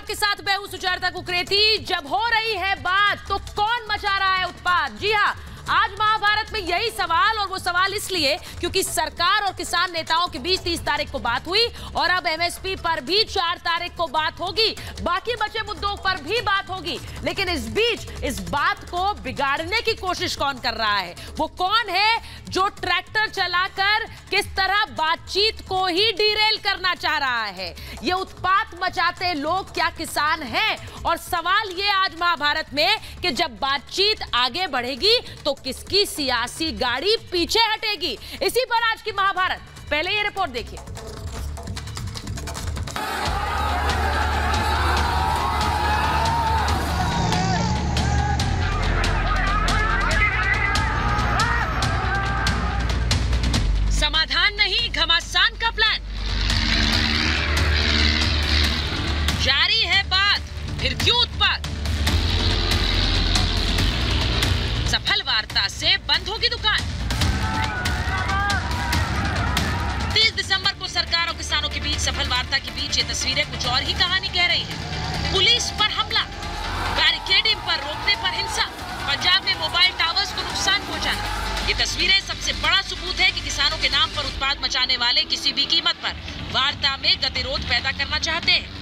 के साथ मैं हूं सुचेता कुकरेती। जब हो रही है बात तो कौन मचा रहा है उत्पात? जी हां, आज महाभारत में यही सवाल, और वो सवाल इसलिए क्योंकि सरकार और किसान नेताओं के बीच 30 तारीख को बात हुई और अब एमएसपी पर भी 4 तारीख को बात होगी। बाकी बचे मुद्दों पर भी बात होगी, लेकिन इस बीच इस बात को बिगाड़ने की कोशिश कौन कर रहा है? वो कौन है जो ट्रैक्टर चलाकर किस तरह बातचीत को ही डीरेल करना चाह रहा है? ये उत्पात मचाते लोग क्या किसान हैं? और सवाल ये आज महाभारत में कि जब बातचीत आगे बढ़ेगी तो किसकी सियासी गाड़ी पीछे हटेगी? इसी पर आज की महाभारत। पहले ये रिपोर्ट देखिए। समाधान नहीं, घमासान का प्लान। जारी है बात, फिर क्यों उत्पात? सफल वार्ता से बंद होगी दुकान। 30 दिसंबर को सरकार और किसानों के बीच सफल वार्ता के बीच ये तस्वीरें कुछ और ही कहानी कह रही हैं। पुलिस पर हमला, बैरिकेडिंग पर रोकने पर हिंसा, पंजाब में मोबाइल टावर्स को नुकसान पहुंचाना। ये तस्वीरें सबसे बड़ा सबूत है कि किसानों के नाम पर उत्पात मचाने वाले किसी भी कीमत पर वार्ता में गतिरोध पैदा करना चाहते हैं।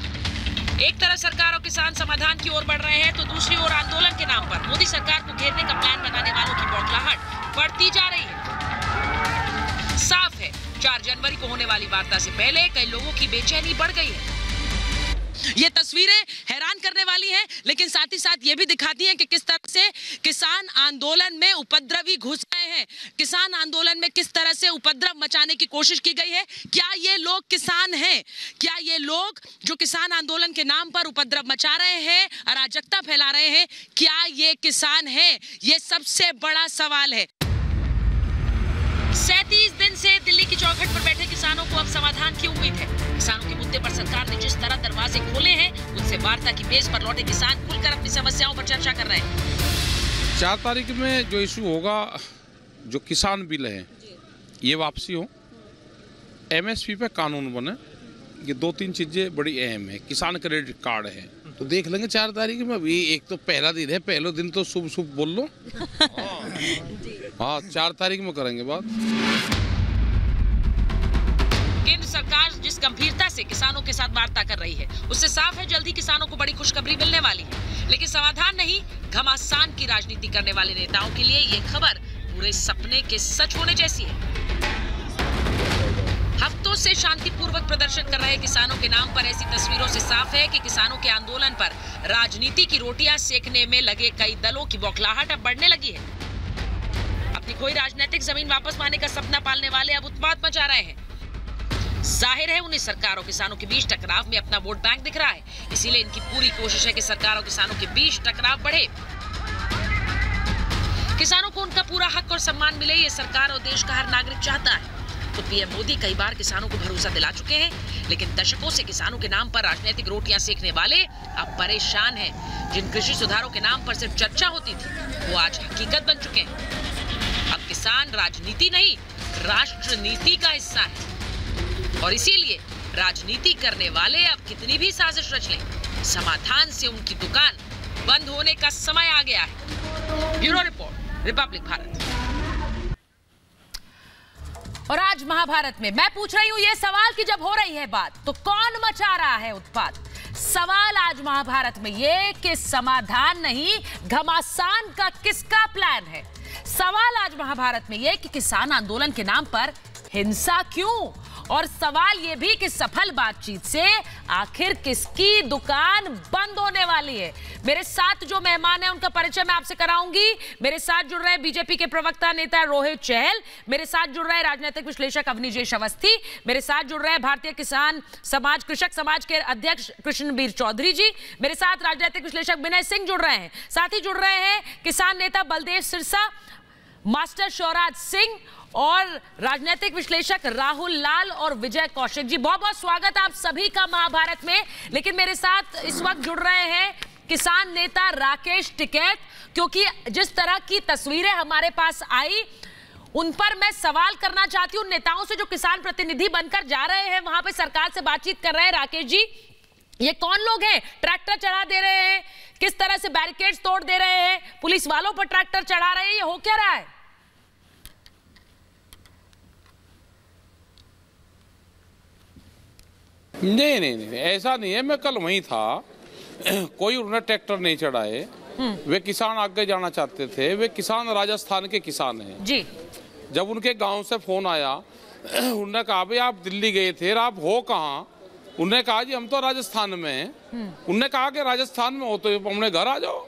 एक तरफ सरकार और किसान समाधान की ओर बढ़ रहे हैं तो दूसरी ओर आंदोलन के नाम पर मोदी सरकार को घेरने का प्लान बनाने वालों की बौखलाहट बढ़ती जा रही है। साफ है, 4 जनवरी को होने वाली वार्ता से पहले कई लोगों की बेचैनी बढ़ गई है। ये तस्वीरें हैरान करने वाली हैं, लेकिन साथ ही साथ ये भी दिखाती हैं कि किस तरह से किसान आंदोलन में उपद्रवी घुस गए हैं। किसान आंदोलन में किस तरह से उपद्रव मचाने की कोशिश की गई है। क्या ये लोग किसान हैं? क्या ये लोग जो किसान आंदोलन के नाम पर उपद्रव मचा रहे हैं, अराजकता फैला रहे हैं, क्या ये किसान हैं? ये सबसे बड़ा सवाल है। 37 दिन से दिल्ली की चौखट पर बैठे किसानों को अब समाधान की उम्मीद है। किसानों के मुद्दे पर सरकार ने जिस तरह दरवाजे खोले हैं, उनसे वार्ता की बेस पर लौटे किसान खुलकर अपनी समस्याओं पर चर्चा कर रहे हैं। 4 तारीख में जो इशू होगा, जो किसान बिल है ये वापसी हो, एमएसपी पे कानून बने, ये 2-3 चीजें बड़ी अहम है। किसान क्रेडिट कार्ड है तो देख लेंगे 4 तारीख में। अभी एक तो पहला दिन है, पहले दिन तो शुभ शुभ बोल लो। हाँ, 4 तारीख में करेंगे बात। केंद्र सरकार जिस गंभीरता से किसानों के साथ वार्ता कर रही है, उससे साफ है जल्दी किसानों को बड़ी खुशखबरी मिलने वाली है। लेकिन समाधान नहीं, घमासान की राजनीति करने वाले नेताओं के लिए ये खबर पूरे सपने के सच होने जैसी है। हफ्तों से शांतिपूर्वक प्रदर्शन कर रहे किसानों के नाम पर ऐसी तस्वीरों से साफ है कि किसानों के आंदोलन पर राजनीति की रोटियां सेकने में लगे कई दलों की बौखलाहट अब बढ़ने लगी है। अपनी खोई राजनीतिक जमीन वापस पाने का सपना पालने वाले अब उत्पात मचा रहे हैं। जाहिर है उन्हें सरकार और किसानों के बीच टकराव में अपना वोट बैंक दिख रहा है, इसीलिए इनकी पूरी कोशिश है कि सरकार और किसानों के बीच टकराव बढ़े। किसानों को उनका पूरा हक और सम्मान मिले, ये सरकार और देश का हर नागरिक चाहता है। तो पीएम मोदी कई बार किसानों को भरोसा दिला चुके हैं, लेकिन दशकों से किसानों के नाम पर राजनीतिक रोटियां सेकने वाले अब परेशान हैं। जिन कृषि सुधारों के नाम पर सिर्फ चर्चा होती थी, वो आज हकीकत बन चुके हैं। अब किसान राजनीति नहीं, राष्ट्र नीति का हिस्सा है, और इसीलिए राजनीति करने वाले अब कितनी भी साजिश रच लें, समाधान से उनकी दुकान बंद होने का समय आ गया है। Bureau report, Republic Bharat. और आज महाभारत में मैं पूछ रही हूं ये सवाल कि जब हो रही है बात तो कौन मचा रहा है उत्पात? सवाल आज महाभारत में ये कि समाधान नहीं, घमासान का किसका प्लान है? सवाल आज महाभारत में ये कि किसान आंदोलन के नाम पर हिंसा क्यों? और सवाल यह भी कि सफल बातचीत से आखिर किसकी दुकान बंद होने वाली है? मेरे साथ जो मेहमान हैं उनका परिचय मैं आपसे कराऊंगी। मेरे साथ जुड़ रहे बीजेपी के प्रवक्ता नेता रोहित चहल, मेरे साथ जुड़ रहे राजनीतिक विश्लेषक अवनीश अवस्थी, मेरे साथ जुड़ रहे भारतीय किसान समाज कृषक समाज के अध्यक्ष कृष्णबीर चौधरी जी, मेरे साथ राजनीतिक विश्लेषक विनय सिंह जुड़ रहे हैं, साथ ही जुड़ रहे हैं किसान नेता बलदेव सिरसा, मास्टर शिवराज सिंह और राजनीतिक विश्लेषक राहुल लाल और विजय कौशिक जी। बहुत बहुत स्वागत आप सभी का महाभारत में। लेकिन मेरे साथ इस वक्त जुड़ रहे हैं किसान नेता राकेश टिकैत, क्योंकि जिस तरह की तस्वीरें हमारे पास आई उन पर मैं सवाल करना चाहती हूं। नेताओं से जो किसान प्रतिनिधि बनकर जा रहे हैं वहां पे सरकार से बातचीत कर रहे हैं राकेश जी, ये कौन लोग हैं? ट्रैक्टर चढ़ा दे रहे हैं, किस तरह से बैरिकेड्स तोड़ दे रहे हैं, पुलिस वालों पर ट्रैक्टर चढ़ा रहे हैं, ये हो क्या रहा है? नहीं, ऐसा नहीं है। मैं कल वहीं था, कोई उन्होंने ट्रैक्टर नहीं चढ़ाए। वे किसान आगे जाना चाहते थे। वे किसान राजस्थान के किसान हैं जी। जब उनके गांव से फोन आया, उन्होंने कहा भाई आप दिल्ली गए थे, आप हो कहाँ? उन्होंने कहा जी हम तो राजस्थान में हैं। उन्होंने कहा कि राजस्थान में हो तो अपने घर आ जाओ।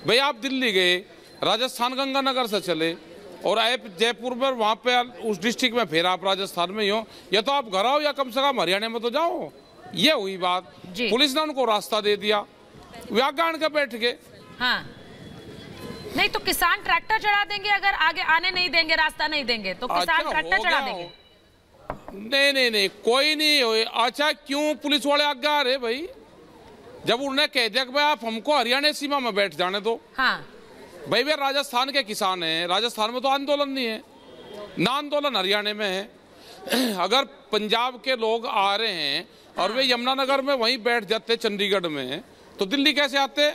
भाई आप दिल्ली गए, राजस्थान गंगानगर से चले और आए जयपुर में, वहाँ पे उस डिस्ट्रिक्ट में, फिर आप राजस्थान में ही हो, या तो आप घर आओ या कम से कम हरियाणा में तो जाओ। ये हुई बात। पुलिस ने उनको रास्ता दे दिया, वे आगे आन के बैठ गए। हाँ, नहीं तो किसान ट्रैक्टर चढ़ा देंगे, अगर आगे आने नहीं देंगे, रास्ता नहीं देंगे तो किसान ट्रैक्टर चढ़ा देंगे। नहीं, कोई नहीं हो। अच्छा, क्यों पुलिस वाले आगे आ रहे भाई? जब उन्होंने कह दिया कि भाई आप हमको हरियाणा सीमा में बैठ जाने दो। हाँ भाई, वे राजस्थान के किसान हैं, राजस्थान में तो आंदोलन नहीं है ना, आंदोलन हरियाणा में है। अगर पंजाब के लोग आ रहे हैं और वे यमुनानगर में वहीं बैठ जाते चंडीगढ़ में, तो दिल्ली कैसे आते?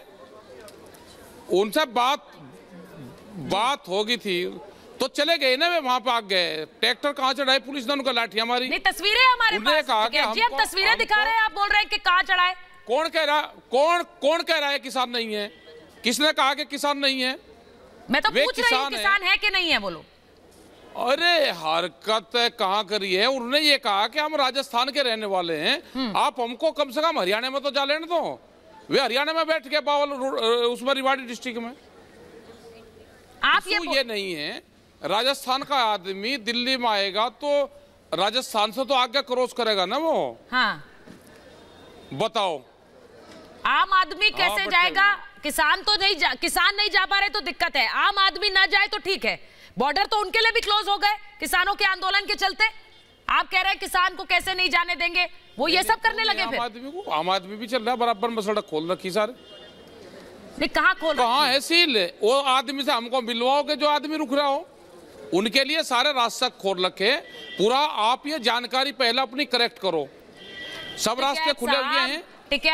उनसे बात होगी थी तो चले गए ना, वे वहां पे आ गए। ट्रैक्टर कहाँ चढ़ाए? पुलिस ने उनको लाठियां मारी। नहीं, तस्वीरें हमारे पास कहा कि जी, हम तस्वीरें दिखा रहे हैं, आप बोल रहे हैं कि कहाँ चढ़ाए। कौन कह रहा है किसान नहीं है? किसने कहा कि किसान नहीं है? मैं तो पूछ रही हूँ किसान है कि नहीं है, बोलो। अरे हरकत कहाँ करी है? उन्होंने ये कहा कि हम राजस्थान के रहने वाले हैं, आप हमको कम से कम हरियाणा में तो जा लेने दो। वे हरियाणा में बैठ के बावल उसमें रिवाड़ी डिस्ट्रिक्ट में। आप ये नहीं है, राजस्थान का आदमी दिल्ली में आएगा तो राजस्थान से तो आगे क्रॉस करेगा ना वो। हाँ, बताओ आम आदमी कैसे जाएगा? किसान तो किसान नहीं जा पा रहे तो दिक्कत है, आम आदमी ना जाए तो ठीक है। बॉर्डर तो उनके लिए भी क्लोज हो गए किसानों के आंदोलन के चलते। आप कह रहे हैं किसान को कैसे नहीं जाने देंगे, वो ये सब करने लगे। फिर आम आदमी भी चल रहा है बराबर में, सड़क खोल रखी सारे। नहीं, कहाँ है सील? वो आदमी से हमको मिलवाओगे जो आदमी रुक रहा हो, उनके लिए सारे रास्ते खोल रखे पूरा। आप ये जानकारी पहले अपनी करेक्ट करो। सब रास्ते खुले हुए हैं,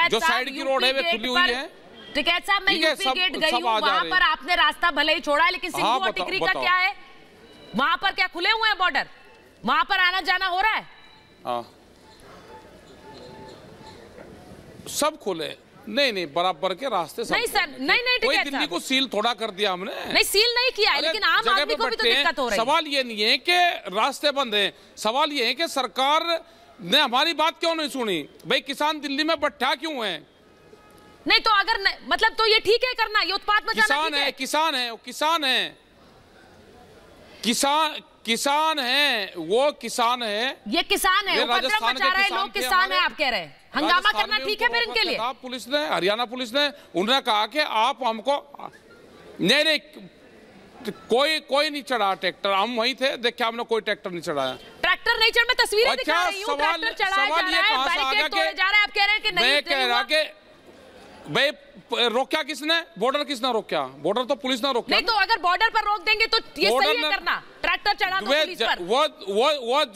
जो साइड की रोड है वे खुली हुई है। टिकैत साहब, मैं यूपी गेट गई हूँ, वहाँ पर आपने रास्ता भले ही छोड़ा है, लेकिन सिंघू और टिकरी का क्या है? वहाँ पर क्या खुले हुए हैं बॉर्डर? वहाँ पर आना जाना हो रहा है? सब खुले। नहीं, बराबर के रास्ते सब। नहीं सर, नहीं, कोई दिल्ली को सील थोड़ा कर दिया हमने। नहीं, सील नहीं किया है, लेकिन आम आदमी को भी तो दिक्कत हो रही है। सवाल ये नहीं है कि रास्ते बंद हैं, सवाल ये है कि सरकार ने हमारी बात क्यों नहीं सुनी? भाई किसान दिल्ली में बैठा क्यों है? नहीं तो अगर मतलब तो ये ठीक है करना, ये उत्पाद मचाना ठीक है। किसान है, वो किसान है, किसान है, वो किसान है, ये किसान है, उपद्रव मचा रहे लोग किसान है, आप कह रहे हैं। हंगामा करना ठीक है फिर इनके लिए? पुलिस ने, हरियाणा पुलिस ने, उन्होंने कहा कि आप हमको नहीं, कोई नहीं चढ़ा ट्रैक्टर। हम वहीं थे, देखिए हमने कोई ट्रैक्टर नहीं चढ़ाया। ट्रैक्टर नहीं चढ़ा, मैं तस्वीरें दिखा रही हूं, ट्रैक्टर चढ़ाया जा रहा है, बैरिकेड तोड़े जा रहे हैं, आप कह रहे हैं कि नहीं। मैं कह रहा कि भाई रोक्या किसने? बॉर्डर किसने रोक्या? बॉर्डर तो पुलिस ने रोका। नहीं तो अगर बॉर्डर पर रोक देंगे तो ये सही है करना? ट्रैक्टर चढ़ा दो पुलिस पर।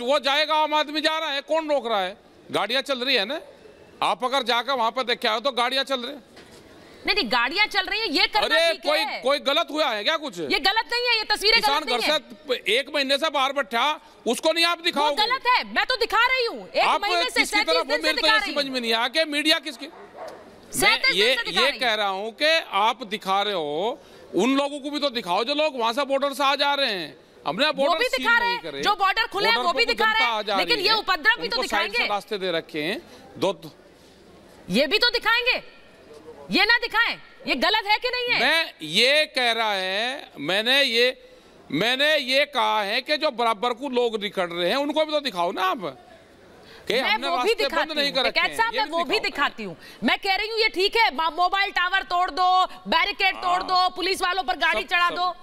वो जाएगा, आम आदमी जा रहा है, कौन रोक रहा है? गाड़ियां चल रही है ना। आप अगर जाकर वहां पर देखा हो तो गाड़ियां चल रही है। नहीं, गाड़ियां चल रही है, ये करना ठीक है। कोई गलत हुआ है क्या? कुछ ये गलत नहीं है, ये तस्वीरें गलत नहीं है। किसान घर से 1 महीने से बाहर बैठा, उसको नहीं आप दिखाओगे? वो गलत है, मैं तो दिखा रही हूँ 1 महीने से, 37 दिन से दिखा रही हूँ। समझ में नहीं आया कि मीडिया किसकी। ये कह रहा हूँ कि आप दिखा रहे हो, उन लोगों को भी तो दिखाओ जो लोग वहां से बॉर्डर से आ जा रहे हैं। हमने बॉर्डर भी दिखा रहे हैं, जो बॉर्डर खुले हैं वो भी दिखा रहे हैं, लेकिन ये उपद्रव भी तो दिखाएंगे। रास्ते दे रखे हैं दो, ये भी तो दिखाएंगे, ये ना दिखाएं, ये गलत है कि नहीं है? मैं ये कह रहा है, मैंने ये कहा है कि जो बराबर को लोग निकल रहे हैं उनको भी तो दिखाओ ना आप। मैं वो भी दिखाती हूँ, मैं वो भी दिखाती हूँ। मैं कह रही हूँ ये ठीक है, मोबाइल टावर तोड़ दो, बैरिकेड तोड़ दो, पुलिस वालों पर गाड़ी चढ़ा दो,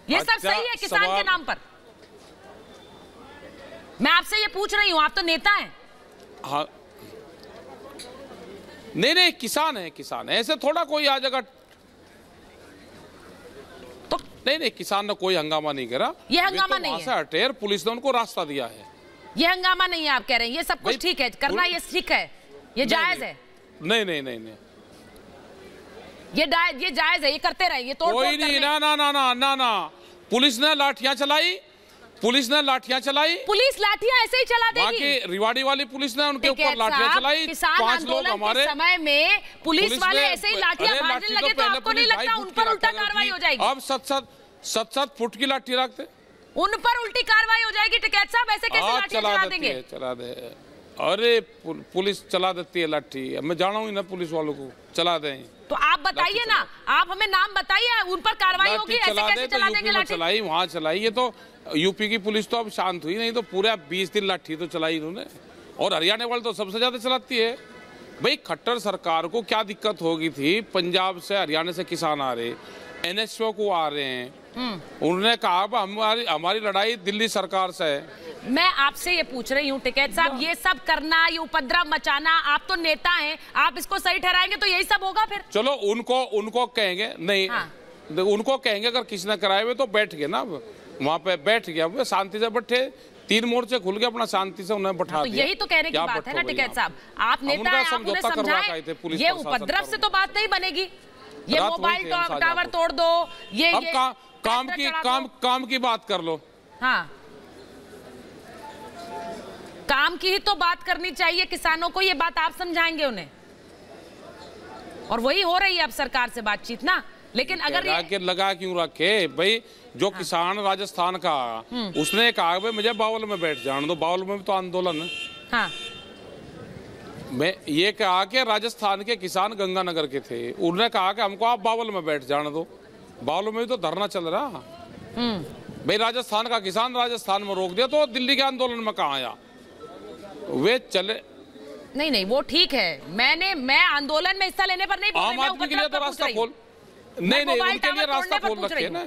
ये सब सही है किसान के नाम पर। मैं आपसे ये पूछ रही हूँ, आप तो नेता हैं। हाँ, नहीं, किसान है, ऐसे थोड़ा कोई आ जाएगा तो। नहीं, किसान ने कोई हंगामा नहीं करा। ये हंगामा नहीं है, हटे, पुलिस ने उनको रास्ता दिया है। ये हंगामा नहीं है, आप कह रहे हैं ये सब कुछ ठीक है करना, ये ठीक है, ये जायज है। नहीं नहीं नहीं नहीं, ये जायज है, ये करते रहे, ये तोड़ कोई नहीं। ना ना ना ना ना ना, पुलिस ने लाठियां चलाई, पुलिस ने लाठियां चलाई, पुलिस लाठियां ऐसे ही चला देगी। बाकी रिवाड़ी वाली पुलिस ने उनके ऊपर लाठियां चलाई। किसान 5 लोग हमारे समय में पुलिस वाले ऐसे ही लाठियां मारने लगे, तो आपको नहीं लगता उन पर उल्टा कार्रवाई हो जाएगी? अब 7-7 फुट की लाठी रखते, उन पर उल्टी कार्रवाई हो जाएगी। टिकैत साहब ऐसे कैसे लाठियां चला देंगे? चला दे, अरे पुलिस चला देती है लाठी, मैं जाना हूँ ना पुलिस वालों को चला दें। तो आप बताइए ना, आप हमें नाम बताइए, उन पर कार्रवाई होगी, ऐसे कैसे चला देंगे लाठी? चलाई वहाँ चलाई, ये तो यूपी की पुलिस तो अब शांत हुई नहीं, तो पूरा 20 दिन लाठी तो चलाई इन्होंने। और हरियाणा वाले तो सबसे ज्यादा चलाती है। भाई खट्टर सरकार को क्या दिक्कत होगी थी, पंजाब से हरियाणा से किसान आ रहे, एनएसओ को आ रहे हैं, उन्होंने कहा हमारी लड़ाई दिल्ली सरकार से है। मैं आपसे ये पूछ रही हूँ टिकैत साहब, ये सब करना, ये उपद्रव मचाना, आप तो नेता हैं, आप इसको सही ठहराएंगे तो यही सब होगा फिर? चलो उनको कहेंगे नहीं, हाँ। उनको कहेंगे अगर किसी ने कराए हुए तो बैठ गए ना, वहाँ पे बैठ गया, शांति से बैठे, 3 मोर्चे खुल के अपना शांति से उन्हें बैठा दिया। यही तो कहने की बात है ना टिकैत साहब, आप नेता हैं, आप उन्हें समझाएं, ये उपद्रव से तो बात नहीं बनेगी। ये मोबाइल टावर तोड़ दो, ये काम की बात कर लो। हाँ, काम की ही तो बात करनी चाहिए किसानों को, ये बात आप समझाएंगे उन्हें, और वही हो रही है अब सरकार से बातचीत ना। लेकिन अगर लगा क्यों रखे भाई, जो हाँ। किसान राजस्थान का उसने कहा भाई मुझे बावल में बैठ जाने दो, बावल में भी तो आंदोलन है। हाँ। मैं ये कहा कि राजस्थान के किसान गंगानगर के थे, उन्होंने कहा कि हमको आप बावल में बैठ जाने दो, बावल में भी तो धरना चल रहा। भाई राजस्थान का किसान राजस्थान में रोक दिया तो दिल्ली के आंदोलन में कहाँ आया? वे चले नहीं, वो ठीक है, मैं आंदोलन में हिस्सा लेने पर नहीं बोल रही, आम आदमी के लिए तो रास्ता खोल, नहीं उनके लिए रास्ता खोल रखे ना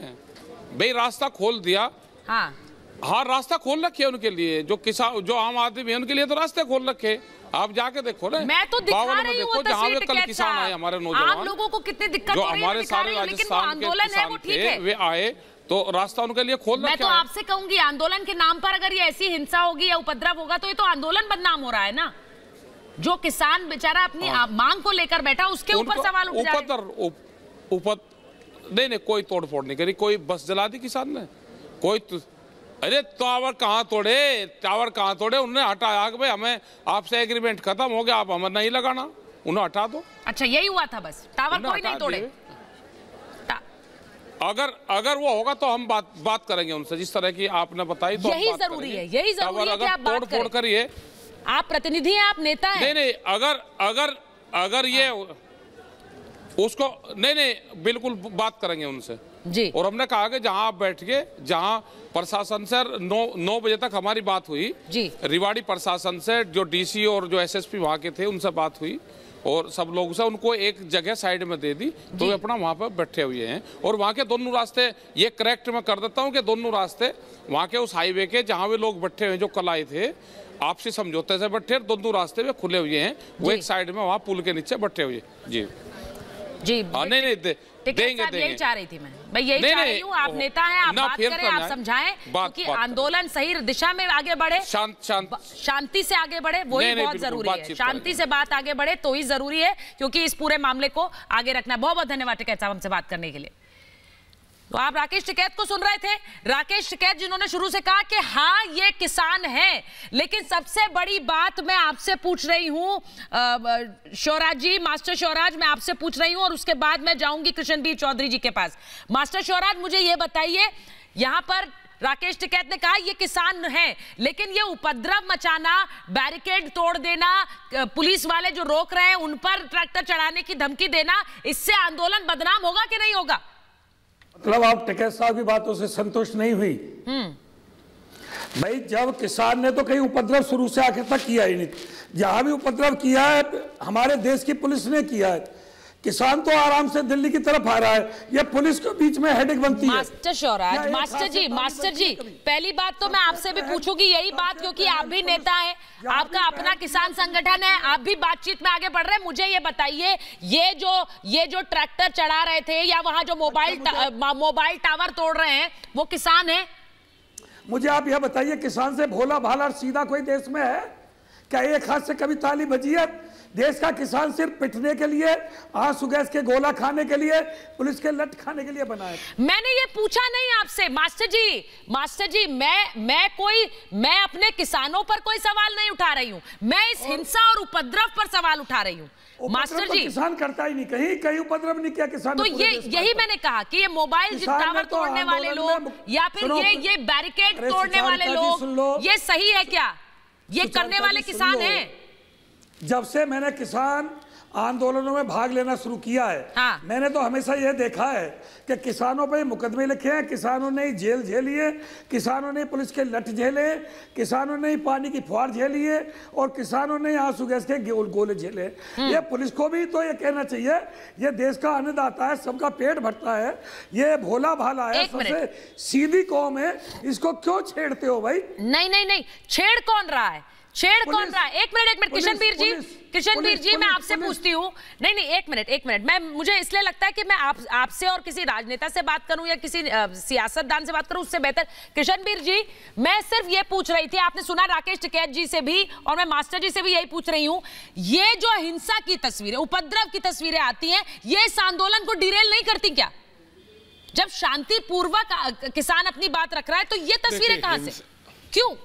भाई, रास्ता खोल दिया। हाँ रास्ता खोल रखे उनके लिए, जो किसान जो आम आदमी है उनके लिए तो रास्ते खोल रखे। आप जाके देखो ना, मैं तो दिखा रही हूं जहाँ पे कल किसान आए हमारे नौजवान, आप लोगों को कितनी दिक्कत हो रही है, हमारे सारे राजस्थान के किसान थे, वे आए तो रास्ता उनके लिए खोल रखा है। मैं तो आपसे कहूंगी आंदोलन के नाम पर अगर ये ऐसी हिंसा होगी या उपद्रव होगा तो ये तो आंदोलन बदनाम हो रहा है ना। जो किसान बेचारा अपनी मांग को लेकर बैठा, उसके ऊपर सवाल उठ जाए। नहीं कोई तोड़फोड़ नहीं करी, कोई बस जला दी किसान ने, कोई अरे टावर कहाँ तोड़े, उन्होंने हटाया कि भाई हमें आपसे एग्रीमेंट खत्म हो गया, आप हमें नहीं लगाना, उन्हें हटा दो। अच्छा यही हुआ था बस, टावर कोई नहीं तोड़े। अगर वो होगा तो हम बात करेंगे उनसे, जिस तरह की आपने बताई तो यही जरूरी है कि आप बात तोड़ करिए। आप प्रतिनिधि हैं, आप नेता हैं। नहीं अगर ये उसको नहीं बिल्कुल बात करेंगे उनसे जी। और हमने कहा कि जहां आप बैठ के, जहां प्रशासन से 9 बजे तक हमारी बात हुई जी, रिवाड़ी प्रशासन से, जो डीसी और जो एसएसपी वहां के थे उनसे बात हुई, और सब लोगों से उनको एक जगह साइड में दे दी, तो वे अपना वहां पर बैठे हुए हैं। और वहां के दोनों रास्ते, ये करेक्ट मैं कर देता हूं कि दोनों रास्ते वहां के उस हाईवे के जहां वे लोग बैठे हुए जो कल आए थे, आपसी समझौते से बैठे, दोनों रास्ते में खुले हुए हैं, वो एक साइड में वहां पुल के नीचे बैठे हुए। जी नहीं देंगे। यही चाह रही थी मैं, भाई यही चाह रही हूँ, आप नेता हैं, आप बात करें, आप समझाएं, क्योंकि आंदोलन सही दिशा में आगे बढ़े, शांति से आगे बढ़े, वही बहुत जरूरी है। शांति से बात आगे बढ़े तो ही जरूरी है, क्योंकि इस पूरे मामले को आगे रखना है। बहुत बहुत धन्यवाद टिकैत साहब हमसे बात करने के लिए। तो आप राकेश टिकैत को सुन रहे थे, राकेश टिकैत जिन्होंने शुरू से कहा कि हाँ ये किसान है, लेकिन सबसे बड़ी बात मैं आपसे पूछ रही हूँ शौराज जी, मास्टर शौराज, मैं आपसे पूछ रही हूँ और उसके बाद मैं जाऊंगी कृष्णबीर चौधरी जी के पास। मास्टर शौराज, मुझे ये बताइए, यहाँ पर राकेश टिकैत ने कहा ये किसान है, लेकिन ये उपद्रव मचाना, बैरिकेड तोड़ देना, पुलिस वाले जो रोक रहे हैं उन पर ट्रैक्टर चढ़ाने की धमकी देना, इससे आंदोलन बदनाम होगा कि नहीं होगा? मतलब आप टिकैत साहब की बातों से संतुष्ट नहीं हुई? भाई जब किसान ने तो कहीं उपद्रव शुरू से आखिर तक किया ही नहीं, जहां भी उपद्रव किया है हमारे देश की पुलिस ने किया है। किसान तो आराम से दिल्ली की तरफ आ रहा है, ये पुलिस के बीच में हेडेक बनती है। मास्टर शौराज, मास्टर जी, पहली बात तो मैं आपसे भी पूछूंगी यही बात, क्योंकि आप भी नेता हैं, आपका अपना किसान संगठन है, आप भी बातचीत में आगे बढ़ रहे हैं। मुझे ये बताइए, ये जो ट्रैक्टर चढ़ा रहे थे या वहां जो मोबाइल टावर तोड़ रहे हैं, वो किसान है? मुझे आप यह बताइए, किसान से भोला भाला सीधा कोई देश में है क्या? एक हाथ से कभी ताली बजी है? देश का किसान सिर्फ पिटने के लिए, आंसू गैस के गोला खाने के लिए, पुलिस के लट खाने के लिए बना है। मैंने ये पूछा नहीं आपसे मास्टर जी, मैं अपने किसानों पर कोई सवाल नहीं उठा रही हूं, मैं इस हिंसा और उपद्रव पर सवाल उठा रही हूं। मास्टर जी, किसान करता ही नहीं, कहीं उपद्रव नहीं किया किसान। तो यही मैंने कहा कि ये मोबाइल टावर तोड़ने वाले लोग या फिर ये बैरिकेड तोड़ने वाले लोग, ये सही है क्या? ये करने वाले किसान हैं? जब से मैंने किसान आंदोलनों में भाग लेना शुरू किया है, हाँ। मैंने तो हमेशा यह देखा है कि किसानों पे मुकदमे लिखे हैं, किसानों ने जेल झेली है, किसानों ने पुलिस के लठ झेले, किसानों ने पानी की फुहार झेली है और किसानों ने आंसू गैस के गोले झेले। ये पुलिस को भी तो ये कहना चाहिए, ये देश का अन्नदाता है, सबका पेट भरता है, ये भोला भाला है, सबसे सीधी कौम है, इसको क्यों छेड़ते हो भाई? नहीं, छेड़ कौन रहा है? एक मिनट किशन बीर जी, मैं आपसे पूछती हूँ। नहीं, एक मिनट, मुझे इसलिए लगता है कि मैं आपसे और किसी राजनेता से बात करूं या किसी सियासतदान से बात करूं, उससे बेहतर किशन बीर जी, मैं सिर्फ ये पूछ रही थी, आपने सुना राकेश टिकैत जी से भी और मैं मास्टर जी से भी यही पूछ रही हूँ, ये जो हिंसा की तस्वीरें, उपद्रव की तस्वीरें आती हैं, ये इस आंदोलन को डिरेल नहीं करती क्या? जब शांतिपूर्वक किसान अपनी बात रख रहा है तो ये तस्वीरें कहां से, क्यों?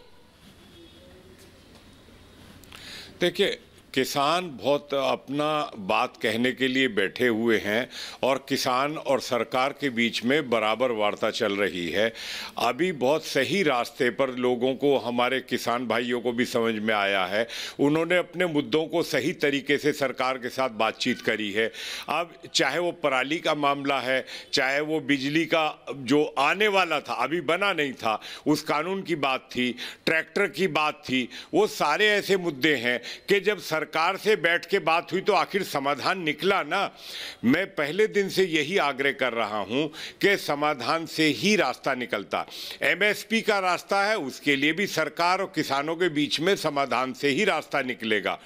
देखिए, किसान बहुत अपना बात कहने के लिए बैठे हुए हैं और किसान और सरकार के बीच में बराबर वार्ता चल रही है। अभी बहुत सही रास्ते पर लोगों को, हमारे किसान भाइयों को भी समझ में आया है, उन्होंने अपने मुद्दों को सही तरीके से सरकार के साथ बातचीत करी है। अब चाहे वो पराली का मामला है, चाहे वो बिजली का जो आने वाला था, अभी बना नहीं था, उस कानून की बात थी, ट्रैक्टर की बात थी, वो सारे ऐसे मुद्दे हैं कि जब सरकार से बैठ के बात हुई तो आखिर समाधान निकला ना। मैं पहले दिन से यही आग्रह कर रहा हूं कि समाधान से ही रास्ता निकलता। एमएसपी का रास्ता है, उसके लिए भी सरकार और किसानों के बीच में समाधान से ही रास्ता निकलेगा।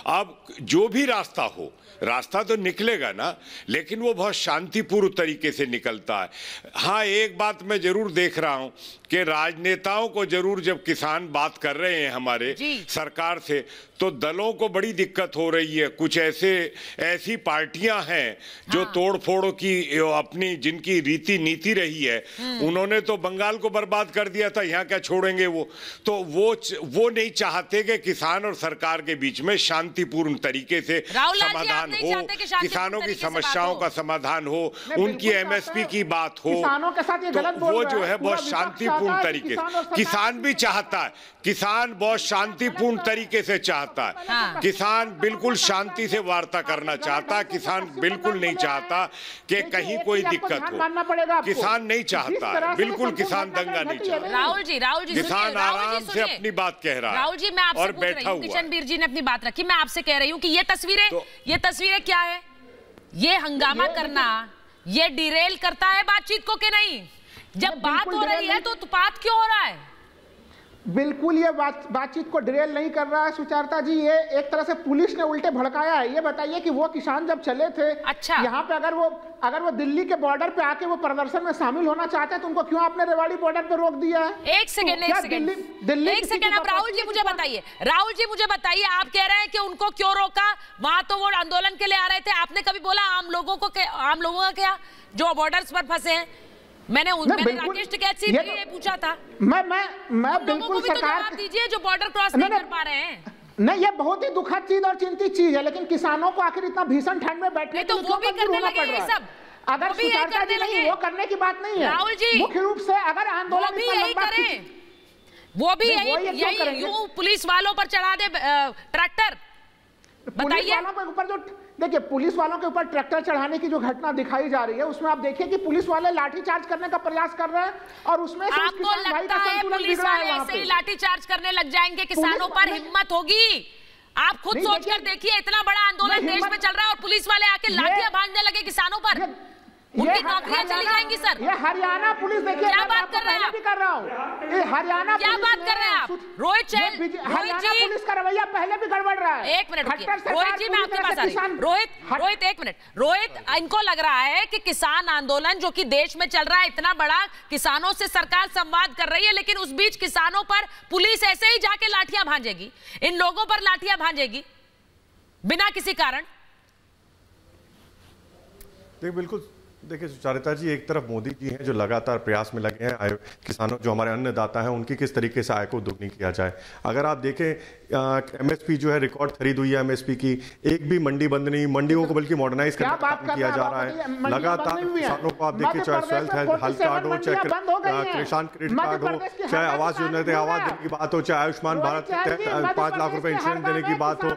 अब जो भी रास्ता हो, रास्ता तो निकलेगा ना, लेकिन वो बहुत शांतिपूर्ण तरीके से निकलता है। हाँ, एक बात मैं जरूर देख रहा हूं कि राजनेताओं को जरूर, जब किसान बात कर रहे हैं हमारे सरकार से, तो दलों को बड़ी दिक्कत हो रही है। कुछ ऐसी पार्टियां हैं जो तोड़-फोड़ की अपनी, जिनकी रीति नीति रही है, उन्होंने तो बंगाल को बर्बाद कर दिया था, यहाँ क्या छोड़ेंगे वो? तो वो नहीं चाहते कि किसान और सरकार के बीच में शांतिपूर्ण तरीके से समाधान हो, किसानों की समस्याओं का समाधान हो, उनकी एमएसपी की बात हो, तो वो जो है बहुत शांतिपूर्ण तरीके से, किसान भी चाहता है, किसान बहुत शांतिपूर्ण तरीके से चाहता है, किसान बिल्कुल शांति से वार्ता करना चाहता है, किसान बिल्कुल नहीं चाहता कि कहीं कोई दिक्कत हो, किसान नहीं चाहता है, बिल्कुल किसान दंगा नहीं चाहता। राहुल जी, किसान आराम से अपनी बात कह रहा है। राहुल जी, मैं आपसे पूछ रही हूं, किशन बीर जी ने अपनी बात रखी, मैं आपसे कह रही हूं कि ये तस्वीरें क्या है? ये हंगामा करना, ये डिरेल करता है बातचीत को कि नहीं? जब बात हो रही है तो उत्पात क्यों हो रहा है? बिल्कुल ये बातचीत को डिरेल नहीं कर रहा है सुचारता जी, ये एक तरह से पुलिस ने उल्टे भड़काया है। ये बताइए कि वो किसान जब चले थे यहाँ पे, अगर वो दिल्ली के बॉर्डर पे आके वो प्रदर्शन में शामिल होना चाहते हैं तो उनको क्यों आपने रेवाड़ी बॉर्डर पे रोक दिया है? एक सेकंड आप राहुल जी मुझे बताइए, आप कह रहे हैं कि उनको क्यों रोका? वहां तो वो आंदोलन के लिए आ रहे थे, आपने कभी बोला आम लोगों का क्या जो बॉर्डर्स पर फंसे हैं? मैंने राकेश टिकैत से भी पूछा था। मैं बिल्कुल सरकार दीजिए जो बॉर्डर क्रॉस नहीं कर पा रहे हैं। नहीं, ये बहुत ही दुखद चीज और चिंतित चीज है, लेकिन किसानों को आखिर इतना भीषण ठंड में बैठने तो वो भी करने लगे ये सब। अगर सुचारता जी नहीं, वो करने की बात नहीं है राहुल जी, मुख्य रूप से अगर आंदोलन भी यही करें, वो भी यही यूं पुलिस वालों पर चढ़ा दे ट्रैक्टर। बताइए, देखिए पुलिस वालों के ऊपर ट्रैक्टर चढ़ाने की जो घटना दिखाई जा रही है, उसमें आप देखिए कि पुलिस वाले लाठीचार्ज करने का प्रयास कर रहे हैं और उसमें आपको लगता है पुलिस वाले ऐसे ही लाठीचार्ज करने लग जाएंगे, किसानों पर हिम्मत होगी? आप खुद सोचकर देखिए, इतना बड़ा आंदोलन देश में चल रहा है और पुलिस वाले आके लाठियां भांजने लगे किसानों पर, उनकी नौकरियां चली जाएंगी। सर, ये हरियाणा पुलिस, देखिए क्या बात कर रहे हैं आप? भी कर रहा हूं, ये हरियाणा क्या बात कर रहे हैं आप? रोहित हरियाणा पुलिस का रवैया पहले भी गड़बड़ रहा है। एक मिनट रोहित जी, मैं आपके पास आ रही हूं। रोहित एक मिनट। रोहित, इनको लग रहा है कि किसान आंदोलन जो कि देश में चल रहा है, इतना बड़ा, किसानों से सरकार संवाद कर रही है, लेकिन उस बीच किसानों पर पुलिस ऐसे ही जाके लाठियां भांजेगी, इन लोगों पर लाठियां भांजेगी। बिना किसी कारण? बिल्कुल, देखिए सुचारिता जी, एक तरफ मोदी जी हैं जो लगातार प्रयास में लगे हैं किसानों, जो हमारे अन्नदाता हैं, उनकी किस तरीके से आय को दोगुनी किया जाए। अगर आप देखें एमएसपी जो है रिकॉर्ड खरीद हुई है एमएसपी की, एक भी मंडी बंद नहीं, मंडियों को बल्कि मॉडर्नाइज करने का काम किया जा रहा है लगातार। किसानों को आप देखिए, चाहे हेल्थ कार्ड हो, चाहे किसान क्रेडिट कार्ड हो, चाहे आवास योजना से आवास देने की बात हो, चाहे आयुष्मान भारत के तहत 5 लाख रुपए इंश्योरेंस देने की बात हो।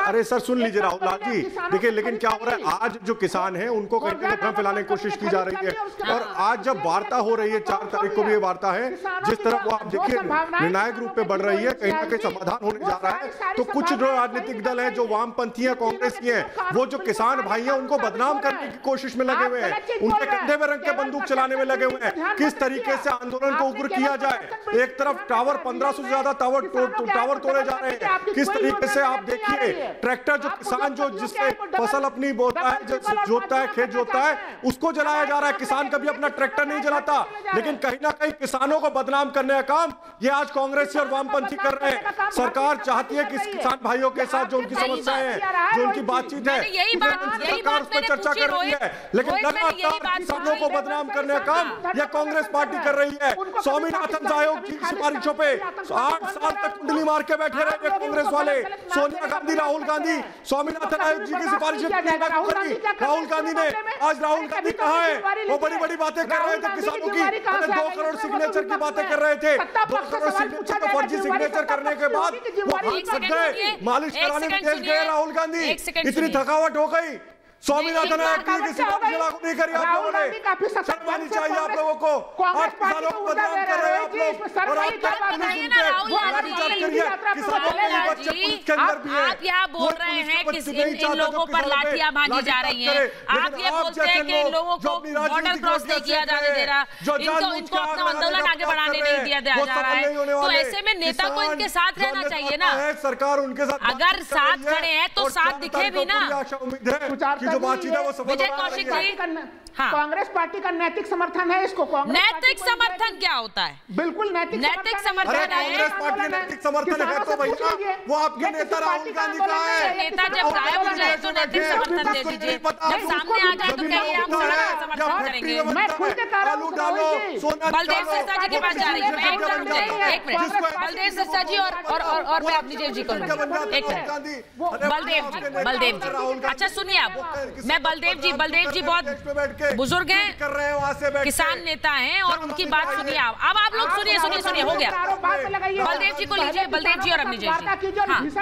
अरे सर सुन लीजिए राहुल लाल जी, देखिए लेकिन क्या हो रहा है, आज जो किसान है उनको कहीं ना कहीं भ्रम फैलाने की कोशिश की जा रही है। और आज जब वार्ता हो रही है, 4 तारीख को भी ये वार्ता है, जिस तरह वो आप देखिए निर्णायक रूप में बढ़ रही है, कहीं ना कहीं समाधान होने जा रहा है। तो कुछ जो राजनीतिक दल है, जो वामपंथी है, कांग्रेस की है, वो जो किसान भाई हैं उनको बदनाम करने की कोशिश में लगे हुए हैं, उनके कंधे में रख के बंदूक चलाने में लगे हुए हैं। किस तरीके से आंदोलन को उग्र किया जाए, एक तरफ टावर 1500 से ज्यादा टावर तोड़े जा रहे हैं, किस तरीके से आप देखिए ट्रैक्टर जो किसान जो जिससे फसल अपनी बोता है, जोतता है, खेत जोतता है, उसको जलाया जा रहा है। किसान कभी अपना ट्रैक्टर नहीं जलाता, लेकिन कहीं ना कहीं किसानों को बदनाम करने का काम ये आज कांग्रेसी और वामपंथी कर रहे हैं। सरकार चाहती है कि किसान भाइयों के साथ जो उनकी समस्याएं हैं, जो उनकी बातचीत है, सरकार उस पर चर्चा कर रही है, लेकिन लगातार किसानों को बदनाम करने का काम यह कांग्रेस पार्टी कर रही है। स्वामीनाथन आयोग की सिफारिशों पे 8 साल तक कुंडली मार के बैठे रहे कांग्रेस वाले, सोनिया गांधी, राहुल गांधी, स्वामीनाथन आयोग जी की सिफारिशें राहुल गांधी ने, आज राहुल गांधी कहाँ है? वो बड़ी बड़ी बातें कर रहे थे किसानों की, 2 करोड़ सिग्नेचर की बातें कर रहे थे, 2 करोड़ सिग्नेचर का फर्जी सिग्नेचर करने के बाद वो हाथ सक गए, मालिश कराने विदेश गए राहुल गांधी, इतनी थकावट हो गई। स्वामीनाथन आयोग की किसी लागू नहीं करी आप लोगों ने, शर्म आनी चाहिए आप लोगों को। आज किसानों को बदनाम कर रहे हैं आप लोग, और आप आप यहाँ बोल रहे हैं कि इन लोगों पर लाठियां भागी जा रही हैं, आप ये बोलते हैं कि इन लोगों को बॉर्डर क्रॉस नहीं किया जाने दे रहा, इनको अपना आंदोलन आगे बढ़ाने नहीं दिया जा रहा है, तो ऐसे में नेता को इनके साथ रहना चाहिए ना। सरकार उनके साथ अगर साथ खड़े हैं तो साथ दिखे भी ना। जो बातचीत है वो सफल विजय कौशिक जी, कांग्रेस पार्टी का नैतिक समर्थन है इसको। नैतिक समर्थन क्या होता है? बिल्कुल नैतिक समर्थन है। कांग्रेस पार्टी का नैतिक समर्थन है तो भैया वो आपके नेता राहुल गांधी का है। नेता जब गायब हो जाए तो नैतिक समर्थन दे दीजिए, जब सामने आ जाए तो कहिए हम समर्थन करेंगे। मैं खुद के कारण बलदेव सिरसा जी के पास जा रही हूँ, एक मिनट बलदेव सिरसा जी और मैं अपनी जी को एक मिनट। बलदेव जी, अच्छा सुनिए आप, मैं बलदेव जी बहुत बुजुर्ग हैं, किसान नेता हैं, और उनकी बात सुनिए आप। अब आप लोग सुनिए, हो गया। बलदेव जी को लीजिए, बलदेव जी और अपनी जी, हाँ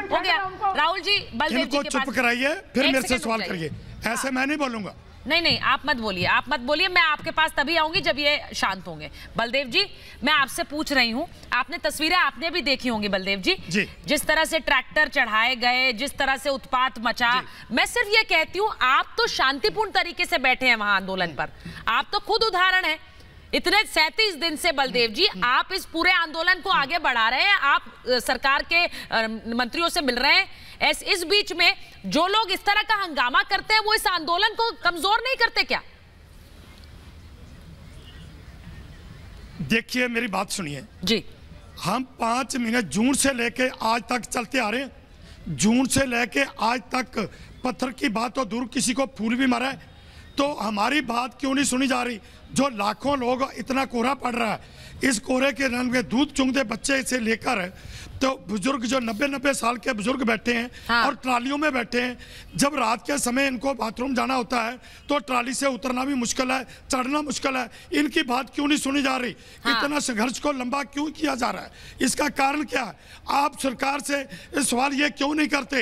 हो गया। राहुल जी बलदेव जी के पास, चुप कराइए, फिर मेरे से सवाल करिए, ऐसे मैं नहीं बोलूंगा। नहीं आप मत बोलिए, मैं आपके पास तभी आऊंगी जब ये शांत होंगे। बलदेव जी, मैं आपसे पूछ रही हूँ, आपने तस्वीरें आपने भी देखी होंगी बलदेव जी, जिस तरह से ट्रैक्टर चढ़ाए गए, जिस तरह से उत्पात मचा। मैं सिर्फ ये कहती हूँ, आप तो शांतिपूर्ण तरीके से बैठे हैं वहां आंदोलन पर, आप तो खुद उदाहरण है। इतने 37 दिन से बलदेव जी आप इस पूरे आंदोलन को आगे बढ़ा रहे हैं, आप सरकार के मंत्रियों से मिल रहे हैं, इस बीच में जो लोग इस तरह का हंगामा करते हैं वो इस आंदोलन को कमजोर नहीं करते क्या? देखिए मेरी बात सुनिए जी, हम 5 महीने जून से लेके आज तक चलते आ रहे हैं, जून से लेके आज तक पत्थर की बात तो दूर, किसी को फूल भी मारा है, तो हमारी बात क्यों नहीं सुनी जा रही? जो लाखों लोग इतना कोहरा पड़ रहा है, इस कोहरे के रंग में दूध चूंगते बच्चे से लेकर तो बुजुर्ग जो 90 साल के बुजुर्ग बैठे हैं, हाँ। और ट्रालियों में बैठे हैं, जब रात के समय इनको बाथरूम जाना होता है तो ट्राली से उतरना भी मुश्किल है, चढ़ना मुश्किल है, इनकी बात क्यों नहीं सुनी जा रही? हाँ। इतना संघर्ष को लंबा क्यों किया जा रहा है? इसका कारण क्या है? आप सरकार से सवाल ये क्यों नहीं करते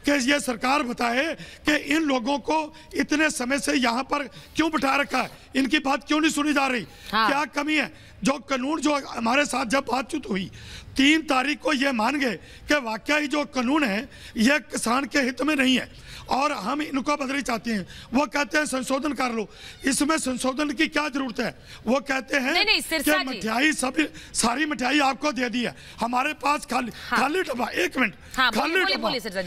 कि ये सरकार बताए कि इन लोगों को इतने समय से यहाँ पर क्यों बिठा रखा है? इनकी बात क्यों नहीं सुनी जा रही? हाँ। क्या कमी है? जो कानून जो हमारे साथ जब बातचीत हुई 3 तारीख को ये मान गए कि वाकई जो कानून है ये किसान के हित में नहीं है और हम इनको बदलना चाहते हैं। वो कहते हैं संशोधन कर लो, इसमें संशोधन की क्या जरूरत है? वो कहते हैं कि मिठाई सारी मिठाई आपको दे दी है, हमारे पास खाली डब्बा, एक मिनट,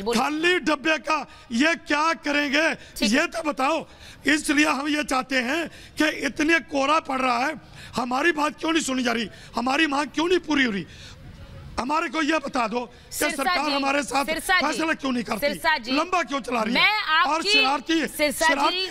खाली डब्बे का ये क्या करेंगे ये तो बताओ। इसलिए हम ये चाहते हैं कि इतने कोहरा पड़ रहा है, हमारी बात क्यों नहीं सुनी जा रही? हमारी मांग क्यों नहीं पूरी हो रही? हमारे को ये बता दो कि सरकार हमारे साथ फैसला क्यों नहीं करती, लंबा क्यों चला रही है और शरारती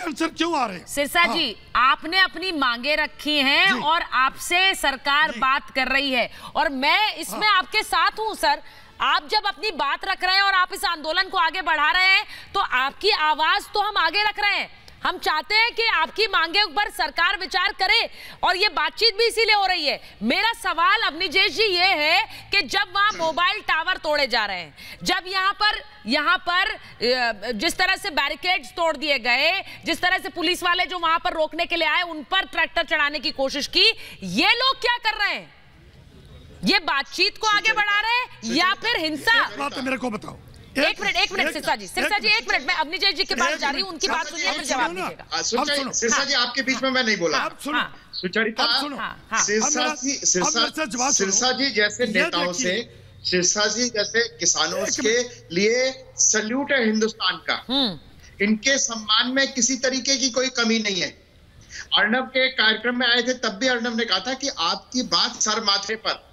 आंसर क्यों आ रहे हैं? सिरसा जी, आपने अपनी मांगे रखी हैं और आपसे सरकार बात कर रही है और मैं इसमें आपके साथ हूं सर। आप जब अपनी बात रख रहे हैं और आप इस आंदोलन को आगे बढ़ा रहे हैं तो आपकी आवाज तो हम आगे रख रहे हैं। हम चाहते हैं कि आपकी मांगे पर सरकार विचार करे और ये बातचीत भी इसीलिए हो रही है। मेरा सवाल अवनीजेश जी ये है कि जब वहां मोबाइल टावर तोड़े जा रहे हैं, जब यहाँ पर जिस तरह से बैरिकेड्स तोड़ दिए गए, जिस तरह से पुलिस वाले जो वहां पर रोकने के लिए आए उन पर ट्रैक्टर चढ़ाने की कोशिश की, ये लोग क्या कर रहे हैं? ये बातचीत को आगे बढ़ा रहे हैं या फिर हिंसा? बात मेरे को बताओ। एक मिनट सिरसा जी, एक मिनट, मैं अवनीजेश जी के पास जा रही हूँ, उनकी बात सुनिए फिर जवाब दीजिएगा। सिरसा जी, आपके बीच में मैं नहीं बोला। सुचरिता, सिरसा जी जैसे नेताओं से, सिरसा जी जैसे किसानों के लिए सल्यूट है हिंदुस्तान का। इनके सम्मान में किसी तरीके की कोई कमी नहीं है। अर्णव के कार्यक्रम में आए थे तब भी अर्णव ने कहा था कि आपकी बात सर माथे पर,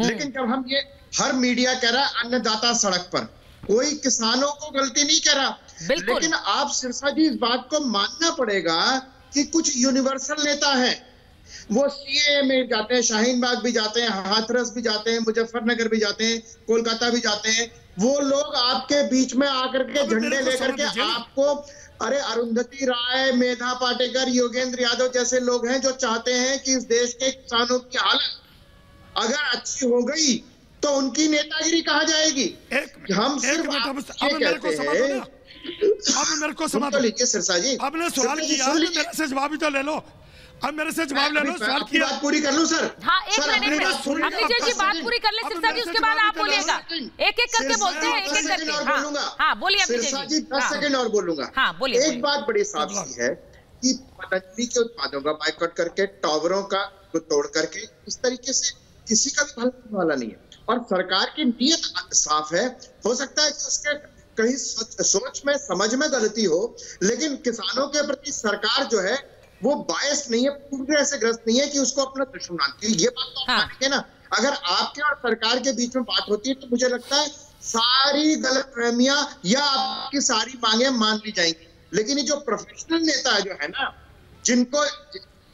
लेकिन जब हम ये हर मीडिया कह रहा है अन्नदाता सड़क पर, कोई किसानों को गलती नहीं कह रहा, लेकिन आप सिरसा जी इस बात को मानना पड़ेगा कि कुछ यूनिवर्सल नेता हैं, वो सीए में जाते हैं, शाहीन बाग भी जाते हैं, हाथरस भी जाते हैं, मुजफ्फरनगर भी जाते हैं, कोलकाता भी जाते हैं, वो लोग आपके बीच में आकर के झंडे लेकर के आपको, अरे अरुंधति राय, मेधा पाटेकर, योगेंद्र यादव जैसे लोग हैं जो चाहते हैं कि इस देश के किसानों की हालत अगर अच्छी हो गई तो उनकी नेतागिरी कहा जाएगी। हम सिर्फ मेरे को समझ लीजिए सिरसा जी, आपने सवाल किया, मेरे से जवाब ही तो ले लो। अब मेरे से जवाब ले लो, सवाल किया, बात पूरी कर लूं सर। हाँ, एक मिनट अवनीजेश जी बात पूरी कर ले सिरसा जी, उसके बाद आप बोलिएगा। एक एक करके बोलते हैं, एक एक करके। हाँ बोलिए सिरसा जी, 10 सेकंड और बोलूंगा। हाँ बोलिए। एक बात बड़ी साफ सी है कि पतंजलि के उत्पादों का बाइकआउट करके, टावरों का को तोड़ करके, इस तरीके से किसी का भी भला वाला नहीं है और सरकार की नीयत साफ है। हो सकता है कि उसके कहीं सोच में, समझ में गलती हो, लेकिन किसानों के प्रति सरकार जो है वो बायस नहीं है, पूरे से ग्रस्त नहीं है कि उसको अपना दुश्मन मानती है। ये बात तो आप मानेंगे ना? अगर आपके और सरकार के बीच में बात होती है तो मुझे लगता है सारी गलतफहमियां या आपकी सारी मांगे मान ली जाएंगी। लेकिन ये जो प्रोफेशनल नेता है जो है ना,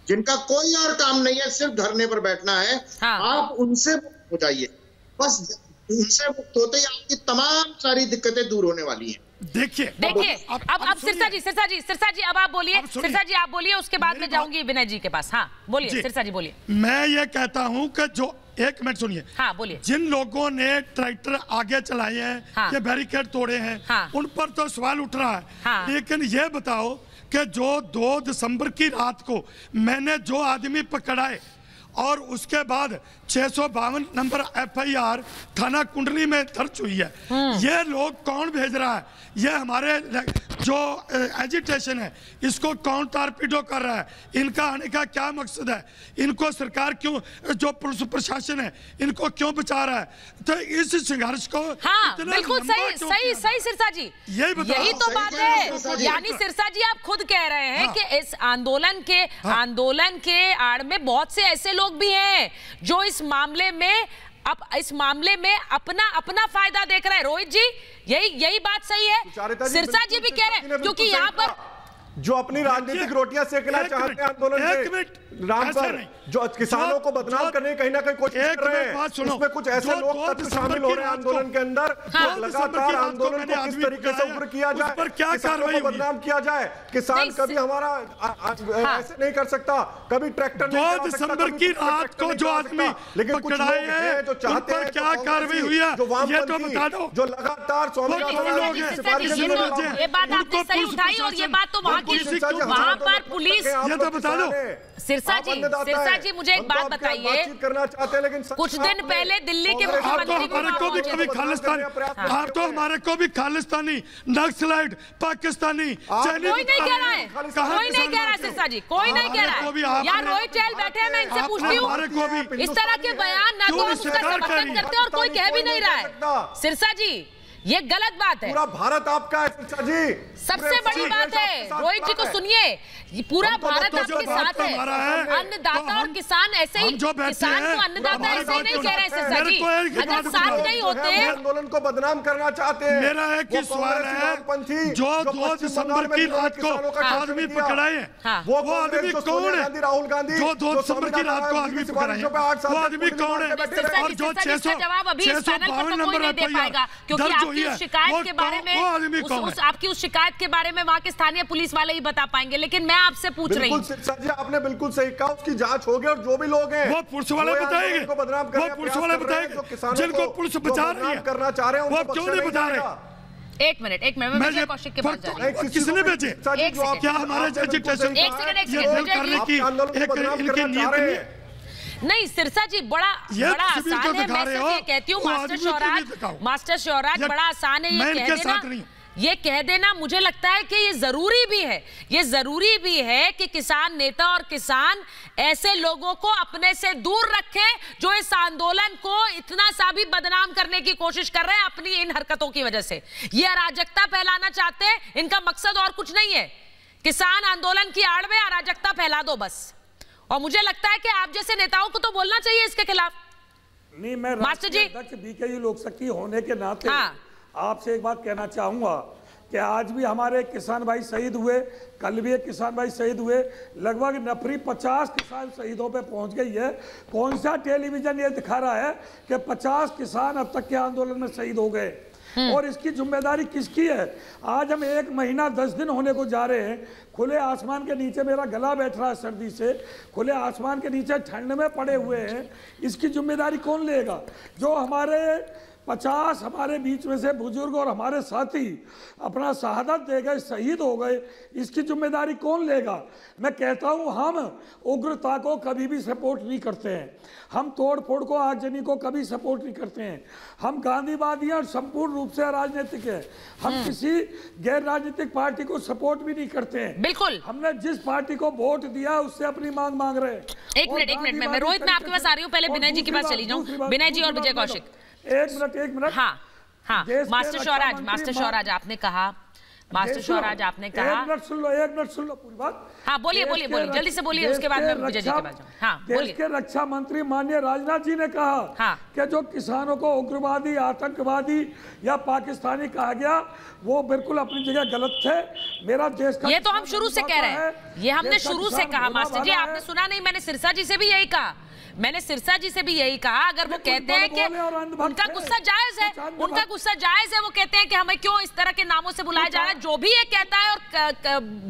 जिनका कोई और काम नहीं है, सिर्फ धरने पर बैठना है, आप उनसे मुक्त हो जाइए। बस उनसे मुक्त होते ही आपकी तमाम सारी दिक्कतें दूर होने वाली हैं। देखिए अब सिरसा जी अब आप बोलिए। सिरसा जी आप बोलिए, उसके बाद में जाऊंगी विनय जी के पास। हाँ बोलिए सिरसा जी, बोलिए। मैं ये कहता हूँ कि जो, एक मिनट सुनिए। हाँ बोलिए। जिन लोगों ने ट्रैक्टर आगे चलाए हैं, ये बैरिकेड तोड़े हैं, उन पर तो सवाल उठ रहा है, लेकिन ये बताओ कि जो 2 दिसंबर की रात को मैंने जो आदमी पकड़ाए और उसके बाद 652 नंबर FIR थाना कुंडली में दर्ज हुई है, ये लोग कौन भेज रहा है? ये हमारे जो एजिटेशन है इसको कौन टारपीडो कर रहा है? इनका आने का क्या मकसद है? इनको सरकार क्यों, जो पुलिस प्रशासन है इनको क्यों बचा रहा है? तो इस संघर्ष को बिल्कुल सही सिरसा जी, यही तो बात है। यानी सिरसा जी आप खुद कह रहे हैं कि इस आंदोलन के आड़ में बहुत से ऐसे लोग भी हैं जो इस मामले में अपना फायदा देख रहे हैं। रोहित जी, यही बात सही है। सिरसा जी भी कह रहे हैं क्योंकि यहाँ पर जो अपनी राजनीतिक रोटियां सेकना चाहते हैं आंदोलन के नाम पर, जो किसानों को बदनाम करने कहीं ना कहीं कोशिश कर रहे हैं, उसमें कुछ ऐसे लोग तत्व शामिल हो रहे हैं आंदोलन के अंदर। लगातार आंदोलन को किस तरीके से उग्र किया जाए, किसानों को बदनाम किया जाए। किसान कभी हमारा ऐसे नहीं कर सकता, कभी ट्रैक्टर 2 दिसंबर की रात को जो आदमी लेकिन कुछ लोग हैं जो चाहते हैं, क्या कार्रवाई हुई है जो वामपंथी, जो लगातार ये बात आपने सही उठाई और ये बात तो वहाँ पर पुलिस, ये तो बता दो सिरसा जी मुझे एक बात बताइए। कुछ दिन पहले दिल्ली के मुख्यमंत्री को भी कभी खालिस्तानी, आप तो हमारे को भी खालिस्तानी, नक्सलाइट, पाकिस्तानी, कोई नहीं कह रहा है, कोई नहीं कह रहा है सिरसा जी, कोई नहीं कह रहा है। यार रोहित चहल बैठे हैं, मैं इनसे पूछती हूँ, इस तरह के बयान ना तो हम उसका समर्थन करते और कोई कह भी नहीं रहा है। सिरसा जी ये गलत बात है। पूरा भारत आपका है शिक्षा जी। सबसे बड़ी बात है रोहित जी को सुनिए, पूरा भारत आपके साथ है। अन्नदाता और किसान ऐसे ही, किसान को अन्नदाता ऐसे ही नहीं कह रहे शिक्षा जी, अगर साथ नहीं होते। आंदोलन को बदनाम करना चाहते हैं। मेरा एक ही सवाल है, जो 2 दिसंबर की रात को आदमी पकड़ाए वो आदमी कौन है? राहुल गांधी जो 2 दिसंबर की रात को आदमी पकड़ाए वो आदमी कौन है? और जो 652 नंबर नहीं दे पाएगा क्योंकि आपकी उस शिकायत के बारे में, आपकी उस शिकायत के बारे में वहां के स्थानीय पुलिस वाले ही बता पाएंगे। लेकिन मैं आपसे पूछ रही हूँ, आपने बिल्कुल सही कहा, उसकी जांच होगी और जो भी लोग हैं वो पुलिस वाले बताएंगे, वो पुलिस वाले बताएंगे जिनको पुलिस बचा रही है, करना चाह रहे हैं वो क्यों नहीं बता रहे? एक मिनट मैं विजय कौशिक के पास जा रही हूं। किसने भेजे? क्या हमारे एजुकेशन नहीं सिरसा जी, बड़ा आसान है। मैं सिर्फ ये कहती हूँ मास्टर शौराज बड़ा आसान है ये कह देना। मुझे लगता है कि ये जरूरी भी है कि किसान नेता और किसान ऐसे लोगों को अपने से दूर रखें जो इस आंदोलन को इतना सा भी बदनाम करने की कोशिश कर रहे हैं अपनी इन हरकतों की वजह से। ये अराजकता फैलाना चाहते हैं, इनका मकसद और कुछ नहीं है। किसान आंदोलन की आड़ में अराजकता फैला दो बस। और मुझे लगता है कि आप जैसे नेताओं को तो बोलना चाहिए इसके खिलाफ। नहीं, मैं मास्टर जी बीकेयू लोकशक्ति होने के नाते आपसे एक बात कहना चाहूंगा कि आज भी हमारे किसान भाई शहीद हुए, कल भी एक किसान भाई शहीद हुए, लगभग नफरी 50 किसान शहीदों पे पहुंच गई है। कौन सा टेलीविजन ये दिखा रहा है कि 50 किसान अब तक के आंदोलन में शहीद हो गए? और इसकी जिम्मेदारी किसकी है? आज हम 1 महीना 10 दिन होने को जा रहे हैं, खुले आसमान के नीचे, मेरा गला बैठ रहा है सर्दी से, खुले आसमान के नीचे ठंड में पड़े हुए हैं। इसकी जिम्मेदारी कौन लेगा? जो हमारे 50 हमारे बीच में से बुजुर्ग और हमारे साथी अपना शहादत दे गए, शहीद हो गए, इसकी जिम्मेदारी कौन लेगा? मैं कहता हूं, हम उग्रता को कभी भी सपोर्ट नहीं करते हैं, हम तोड़ फोड़ को, आगजनी को कभी सपोर्ट नहीं करते हैं। हम गांधीवादी और संपूर्ण रूप से राजनीतिक है। हम किसी गैर राजनीतिक पार्टी को सपोर्ट भी नहीं करते हैं। बिल्कुल, हमने जिस पार्टी को वोट दिया उससे अपनी मांग मांग रहे हैं। एक मिनट मैं रोहित, मैं आपके पास आ रही हूँ, पहले विनय जी के पास चली जाऊँ। विनय जी और विजय कौशिक, एक मिनट। हाँ मास्टर शौराज आपने कहा, एक मिनट सुन लो पूरी बात। हाँ बोलिए जल्दी से बोलिए, उसके बाद मैं विजय जी के पास जाऊँ। हाँ देश के रक्षा मंत्री माननीय राजनाथ जी ने कहा कि जो किसानों को उग्रवादी, आतंकवादी या पाकिस्तानी कहा गया वो बिल्कुल अपनी जगह गलत थे। मेरा देश का, ये तो हम शुरू से कह रहे हैं, ये हमने शुरू से कहा। मास्टर जी आपने सुना नहीं, मैंने सिरसा जी से भी यही कहा, अगर वो कहते हैं कि उनका गुस्सा जायज है, वो कहते हैं कि हमें क्यों इस तरह के नामों से बुलाया जा रहा है, जो भी ये कहता है और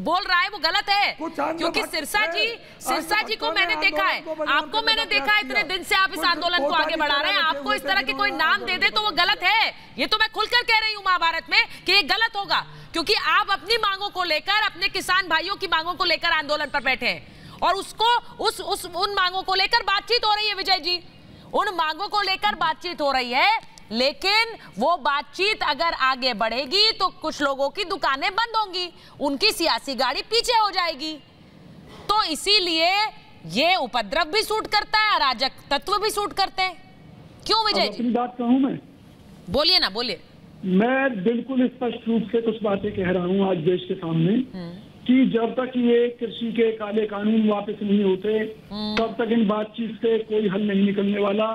बोल रहा है वो गलत है। क्योंकि सिरसा जी को मैंने देखा है, आपको मैंने देखा है, इतने दिन से आप इस आंदोलन को आगे बढ़ा रहे हैं। आपको इस तरह के कोई नाम दे दे तो वो गलत है। ये तो मैं खुलकर कह रही हूँ महाभारत में कि ये गलत होगा, क्योंकि आप अपनी मांगों को लेकर, अपने किसान भाइयों की मांगों को लेकर आंदोलन पर बैठे हैं और उसको उन मांगों को लेकर बातचीत हो रही है। विजय जी, उन मांगों को लेकर बातचीत हो रही है, लेकिन वो बातचीत अगर आगे बढ़ेगी तो कुछ लोगों की दुकानें बंद होंगी, उनकी सियासी गाड़ी पीछे हो जाएगी। तो इसीलिए ये उपद्रव भी सूट करता है, अराजक तत्व भी सूट करते हैं। क्यों विजय जी? बात कहूं मैं? बोलिए ना, बोलिए। मैं बिल्कुल स्पष्ट रूप से कुछ बातें कह रहा हूं आज देश के सामने कि जब तक ये कृषि के काले कानून वापस नहीं होते तब तक इन बातचीत से कोई हल नहीं निकलने वाला।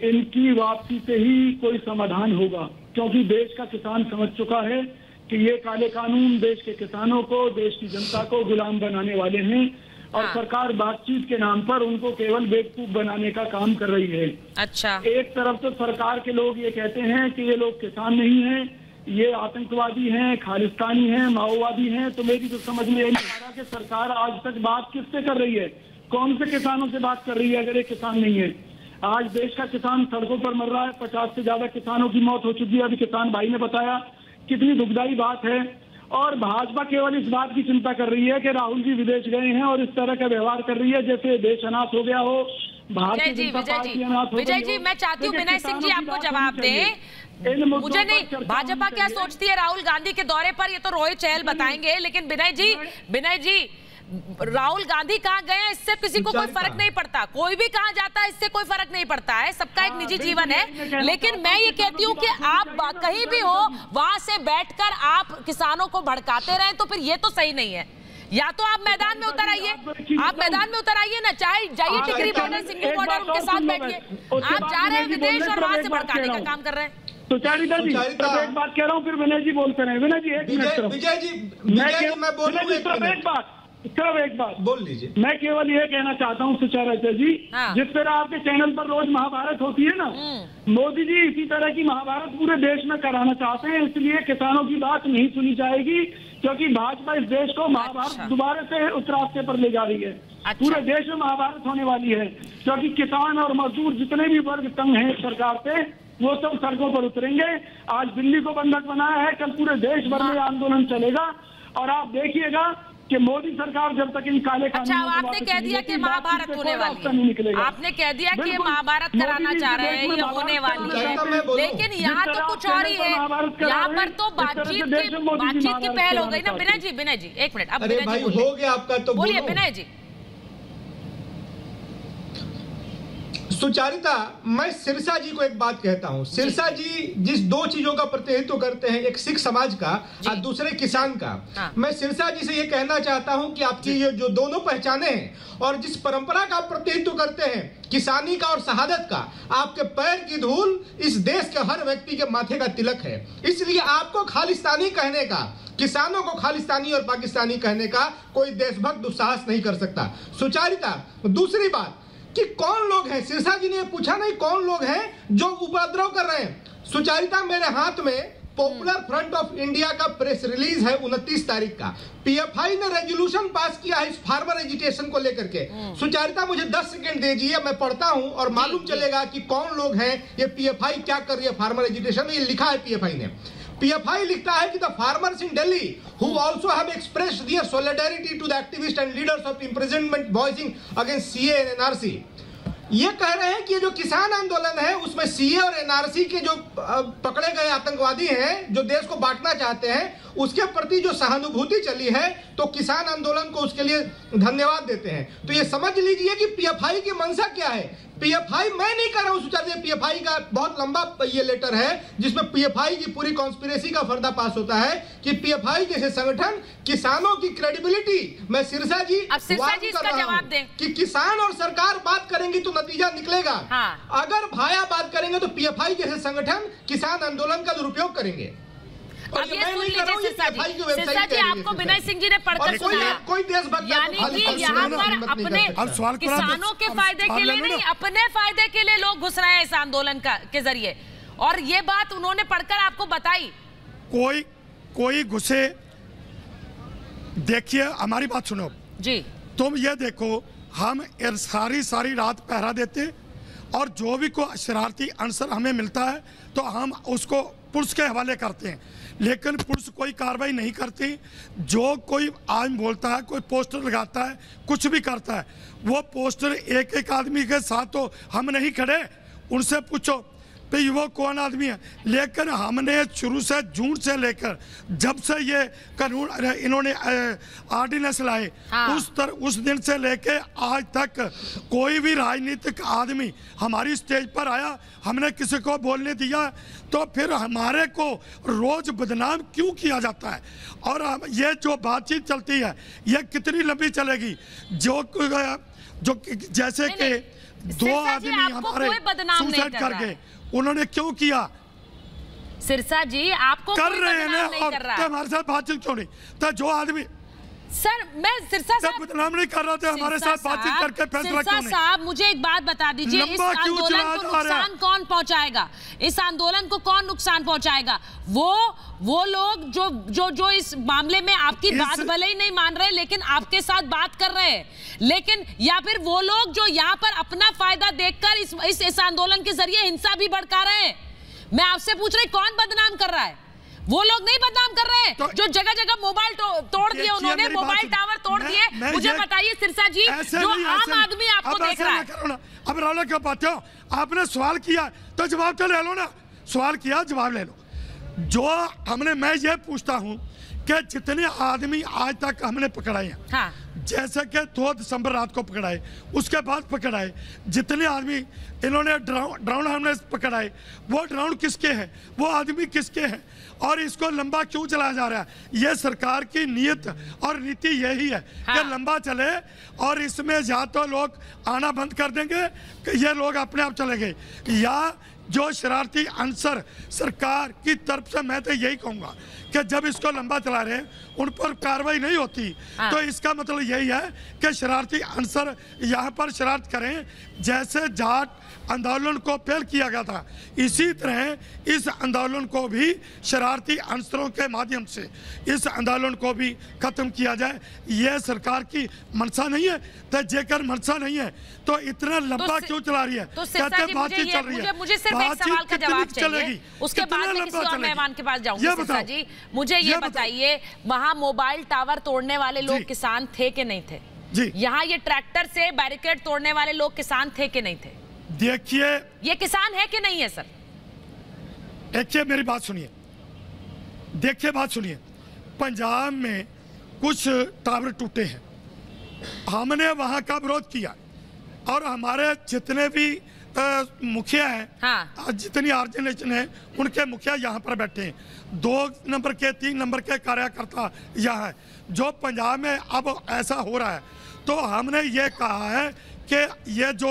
इनकी वापसी से ही कोई समाधान होगा, क्योंकि देश का किसान समझ चुका है कि ये काले कानून देश के किसानों को, देश की जनता को गुलाम बनाने वाले हैं और सरकार बातचीत के नाम पर उनको केवल बेवकूफ बनाने का काम कर रही है। अच्छा, एक तरफ तो सरकार के लोग ये कहते हैं कि ये लोग किसान नहीं हैं, ये आतंकवादी हैं, खालिस्तानी हैं, माओवादी हैं। तो मेरी तो समझ में यही नहीं आ रहा कि सरकार आज तक बात किससे कर रही है, कौन से किसानों से बात कर रही है अगर ये किसान नहीं है। आज देश का किसान सड़कों पर मर रहा है, 50 से ज्यादा किसानों की मौत हो चुकी है, अभी किसान भाई ने बताया। कितनी दुखदायी बात है। और भाजपा केवल इस बात की चिंता कर रही है कि राहुल जी विदेश गए हैं और इस तरह का व्यवहार कर रही है जैसे देश अनाथ हो गया हो, भारतीय जनता पार्टी अनाथ हो गई हो। विजय जी, मैं चाहती हूँ विनय सिंह जी आपको जवाब दें। मुझे नहीं, भाजपा क्या सोचती है राहुल गांधी के दौरे पर, ये तो रोहित चहल बताएंगे। लेकिन विनय जी राहुल गांधी कहाँ गए हैं इससे किसी को कोई फर्क नहीं पड़ता, कोई भी कहाँ जाता है इससे कोई फर्क नहीं पड़ता है, सबका एक निजी जीवन है। लेकिन मैं ये कहती हूँ कि आप कहीं भी हो वहां से बैठकर आप किसानों को भड़काते रहे तो फिर ये तो सही नहीं है। या तो आप मैदान में उतर आइए, आप मैदान में उतर आइए ना, चाहे जाइए टिकरी बॉर्डर, सिंगल बॉर्डर, उनके साथ बैठिए। आप जा रहे हैं विदेश और वहां से भड़काने का काम कर रहे हैं। सुचारिता जी, एक बात कह रहा हूँ, फिर विनय जी बोलते रहे। विनय जी एक मिनट, विजय जी मैं बोल रहा हूँ, सिर्फ एक बात बोल लीजिए। मैं केवल ये कहना चाहता हूँ सुचारिता जी, जिस तरह आपके चैनल पर रोज महाभारत होती है ना, मोदी जी इसी तरह की महाभारत पूरे देश में कराना चाहते हैं, इसलिए किसानों की बात नहीं सुनी जाएगी, क्योंकि भाजपा इस देश को महाभारत दोबारा से उस रास्ते पर ले जा रही है। पूरे देश में महाभारत होने वाली है, क्योंकि किसान और मजदूर जितने भी वर्ग तंग हैं सरकार से, वो सब सड़कों पर उतरेंगे। आज दिल्ली को बंधक बनाया है, कल पूरे देश भर में आंदोलन चलेगा। और आप देखिएगा कि मोदी सरकार जब तक इन काले अच्छा, आपने कह दिया कि महाभारत होने वाली है, आपने कह दिया कि महाभारत कराना चाह रहे हैं, ये होने वाली है, लेकिन यहाँ तो कुछ और ही है। यहाँ पर तो बातचीत की पहल हो गई ना। विनय जी एक मिनट, अब विनय जी हो गया आपका, तो बोलिए विनय जी। सुचारिता, मैं सिरसा जी को एक बात कहता हूं। सिरसा जी जिस दो चीजों का प्रतिनिधित्व करते हैं, एक सिख समाज का और दूसरे किसान का, मैं सिरसा जी से ये कहना चाहता हूं कि आपकी ये जो दोनों पहचाने हैं और जिस परंपरा का आप प्रतिनिधित्व करते हैं, किसानी का और शहादत का, आपके पैर की धूल इस देश के हर व्यक्ति के माथे का तिलक है। इसलिए आपको खालिस्तानी कहने का, किसानों को खालिस्तानी और पाकिस्तानी कहने का कोई देशभक्त दुस्साहस नहीं कर सकता। सुचारिता, दूसरी बात कि कौन लोग हैं, सिरसा जी ने पूछा नहीं कौन लोग हैं जो उपद्रव कर रहे हैं। सुचारिता, मेरे हाथ में पॉपुलर फ्रंट ऑफ इंडिया का प्रेस रिलीज है 29 तारीख का। पीएफआई ने रेजोल्यूशन पास किया है इस फार्मर एजिटेशन को लेकर के। सुचारिता, मुझे 10 सेकंड दीजिए, मैं पढ़ता हूं और मालूम चलेगा कि कौन लोग हैं, ये पीएफआई क्या कर रही है फार्मर एजिटेशन में। ये लिखा है पीएफआई ने। PFI लिखता है कि the farmers in Delhi who also have expressed their solidarity to the activists and leaders of imprisonment voicing against CA and NRC, ये कह रहे हैं कि जो किसान आंदोलन है उसमें CA और NRC के जो पकड़े गए आतंकवादी हैं जो देश को बांटना चाहते हैं, उसके प्रति जो सहानुभूति चली है, तो किसान आंदोलन को उसके लिए धन्यवाद देते हैं। तो ये समझ लीजिए कि PFI की मंशा क्या है। PFI मैं नहीं कर रहा हूं सुचारिता, PFI का बहुत लंबा ये लेटर है जिसमें PFI की पूरी कॉन्स्पिरेसी का पर्दाफाश होता है कि PFI जैसे संगठन किसानों की क्रेडिबिलिटी, मैं सिरसा जी इसका जवाब दें कि किसान और सरकार बात करेंगी तो नतीजा निकलेगा। अगर भाया बात करेंगे तो PFI जैसे संगठन किसान आंदोलन का दुरुपयोग करेंगे। अब ये सुन लीजिए सिरसा जी, आपको विनय सिंह जी ने पढ़कर सुनाया, कोई देशभक्त, यानी कि यहाँ पर अपने किसानों के फायदे के लिए नहीं, अपने फायदे के लिए लोग घुस रहे हैं इस आंदोलन के जरिए, और ये बात उन्होंने पढ़कर आपको बताई। कोई घुसे, देखिए हमारी बात सुनो जी, तुम ये देखो, हम सारी रात पहरा देते और जो भी कोई शरारती अंसर हमें मिलता है तो हम उसको पुलिस के हवाले करते हैं, लेकिन पुलिस कोई कार्रवाई नहीं करती। जो कोई आज बोलता है, कोई पोस्टर लगाता है, कुछ भी करता है, वो पोस्टर एक आदमी के साथ तो हम नहीं खड़े, उनसे पूछो भाई वो कौन आदमी है। लेकिन हमने शुरू से, जून से लेकर जब से ये कानून इन्होंने ऑर्डिनेंस लाए, उस दिन से लेके आज तक कोई भी राजनीतिक आदमी हमारी स्टेज पर आया, हमने किसी को बोलने दिया, तो फिर हमारे को रोज बदनाम क्यों किया जाता है। और ये जो बातचीत चलती है ये कितनी लंबी चलेगी। जो जैसे कि 2 आदमी हमारे सुसाइड कर गए, उन्होंने क्यों किया? सिरसा जी, आपको कर रहे हैं ना, और हमारे साथ बातचीत क्यों नहीं? तो जो आदमी, सर मैं सिरसा साहब बदनाम नहीं कर रहे थे, हमारे साथ बातचीत करके फैसला क्यों नहीं? साहब मुझे एक बात बता दीजिए, इस आंदोलन को नुकसान कौन पहुंचाएगा? इस आंदोलन को कौन नुकसान पहुंचाएगा? वो लोग जो इस मामले में आपकी बात भले ही नहीं मान रहे लेकिन आपके साथ बात कर रहे हैं, लेकिन या फिर वो लोग जो यहाँ पर अपना फायदा देखकर इस आंदोलन के जरिए हिंसा भी भड़का रहे हैं। मैं आपसे पूछ रही, कौन बदनाम कर रहा है? वो लोग नहीं बदनाम कर रहे हैं, तो जो जगह जगह मोबाइल तोड़ दिए उन्होंने, मोबाइल टावर तोड़ दिए। मुझे बताइए सिरसा जी, जो आम आदमी आपको देख रहा है। अब रौला क्यों पाते हो? आपने सवाल किया तो जवाब तो ले लो ना, सवाल किया जवाब ले लो। जो मैं ये पूछता हूँ कि जितने आदमी आज तक हमने पकड़ाए हैं, जैसे कि 2 दिसंबर रात को पकड़ाए, उसके बाद पकड़ाए, जितने आदमी इन्होंने ड्रोन हमले पकड़ाए, वो ड्रोन किसके हैं, वो आदमी किसके हैं, और इसको लंबा क्यों चलाया जा रहा है? ये सरकार की नीयत और नीति यही है कि लंबा चले, और इसमें या तो लोग आना बंद कर देंगे कि ये लोग अपने आप चले गए, या जो शरारती अंसर सरकार की तरफ से, मैं तो यही कहूँगा कि जब इसको लंबा चला रहे हैं उन पर कार्रवाई नहीं होती, तो इसका मतलब यही है कि शरारती अंसर यहाँ पर शरारत करें। जैसे जाट आंदोलन को पहल किया गया था, इसी तरह इस आंदोलन को भी शरारती अंसरों के माध्यम से इस आंदोलन को भी खत्म किया जाए। ये सरकार की मंशा नहीं है, तो जेकर मंशा नहीं है तो इतना लंबा क्यों चला रही है? कहते बातचीत चल रही है, मुझे सिर्फ एक सवाल का जवाब चाहिए, उसके बाद मैं किसी और मेहमान के पास जाऊंगी। सिरसा जी, मुझे ये बताइए, वहां मोबाइल टावर तोड़ने वाले लोग किसान थे कि नहीं थे? जी। यहाँ ये ट्रैक्टर से बैरिकेड तोड़ने वाले लोग किसान थे कि नहीं थे? देखिए, ये किसान है कि नहीं है सर? देखिए मेरी बात सुनिए, देखिए बात सुनिए, पंजाब में कुछ टावर टूटे हैं, हमने वहां का विरोध किया, और हमारे जितने भी मुखिया हैं, जितनी ऑर्गेनाइजेशन है, उनके मुखिया यहाँ पर बैठे हैं, 2 नंबर के 3 नंबर के कार्यकर्ता यहाँ है। जो पंजाब में अब ऐसा हो रहा है, तो हमने ये कहा है कि ये जो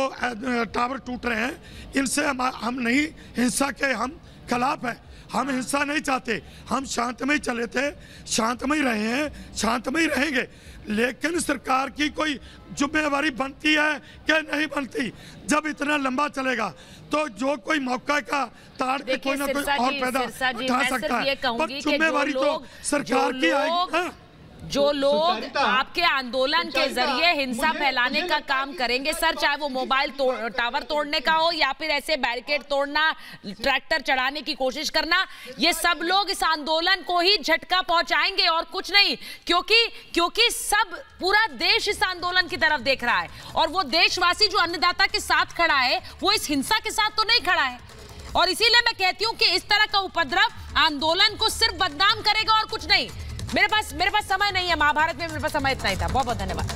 टावर टूट रहे हैं, इनसे हम नहीं, हिंसा के हम खिलाफ हैं, हम हिंसा नहीं चाहते, हम शांतमय चले थे, शांतमय रहे हैं, शांतमय रहेंगे, लेकिन सरकार की कोई जिम्मेवारी बनती है कि नहीं बनती? जब इतना लंबा चलेगा तो जो कोई मौका का ताड़ पे कोई ना कोई और पैदा उठा सकता है, पर जिम्मेवारी तो सरकार की आएगी। जो लोग आपके आंदोलन के जरिए हिंसा फैलाने का काम करेंगे सर, चाहे वो मोबाइल टावर तोड़ने का हो या फिर ऐसे बैरिकेड तोड़ना, ट्रैक्टर चढ़ाने की कोशिश करना, ये सब लोग इस आंदोलन को ही झटका पहुंचाएंगे और कुछ नहीं, क्योंकि सब पूरा देश इस आंदोलन की तरफ देख रहा है, और वो देशवासी जो अन्नदाता के साथ खड़ा है वो इस हिंसा के साथ तो नहीं खड़ा है। और इसीलिए मैं कहती हूं कि इस तरह का उपद्रव आंदोलन को सिर्फ बदनाम करेगा और कुछ नहीं। मेरे पास समय नहीं है, महाभारत में मेरे पास समय इतना ही था। बहुत बहुत धन्यवाद।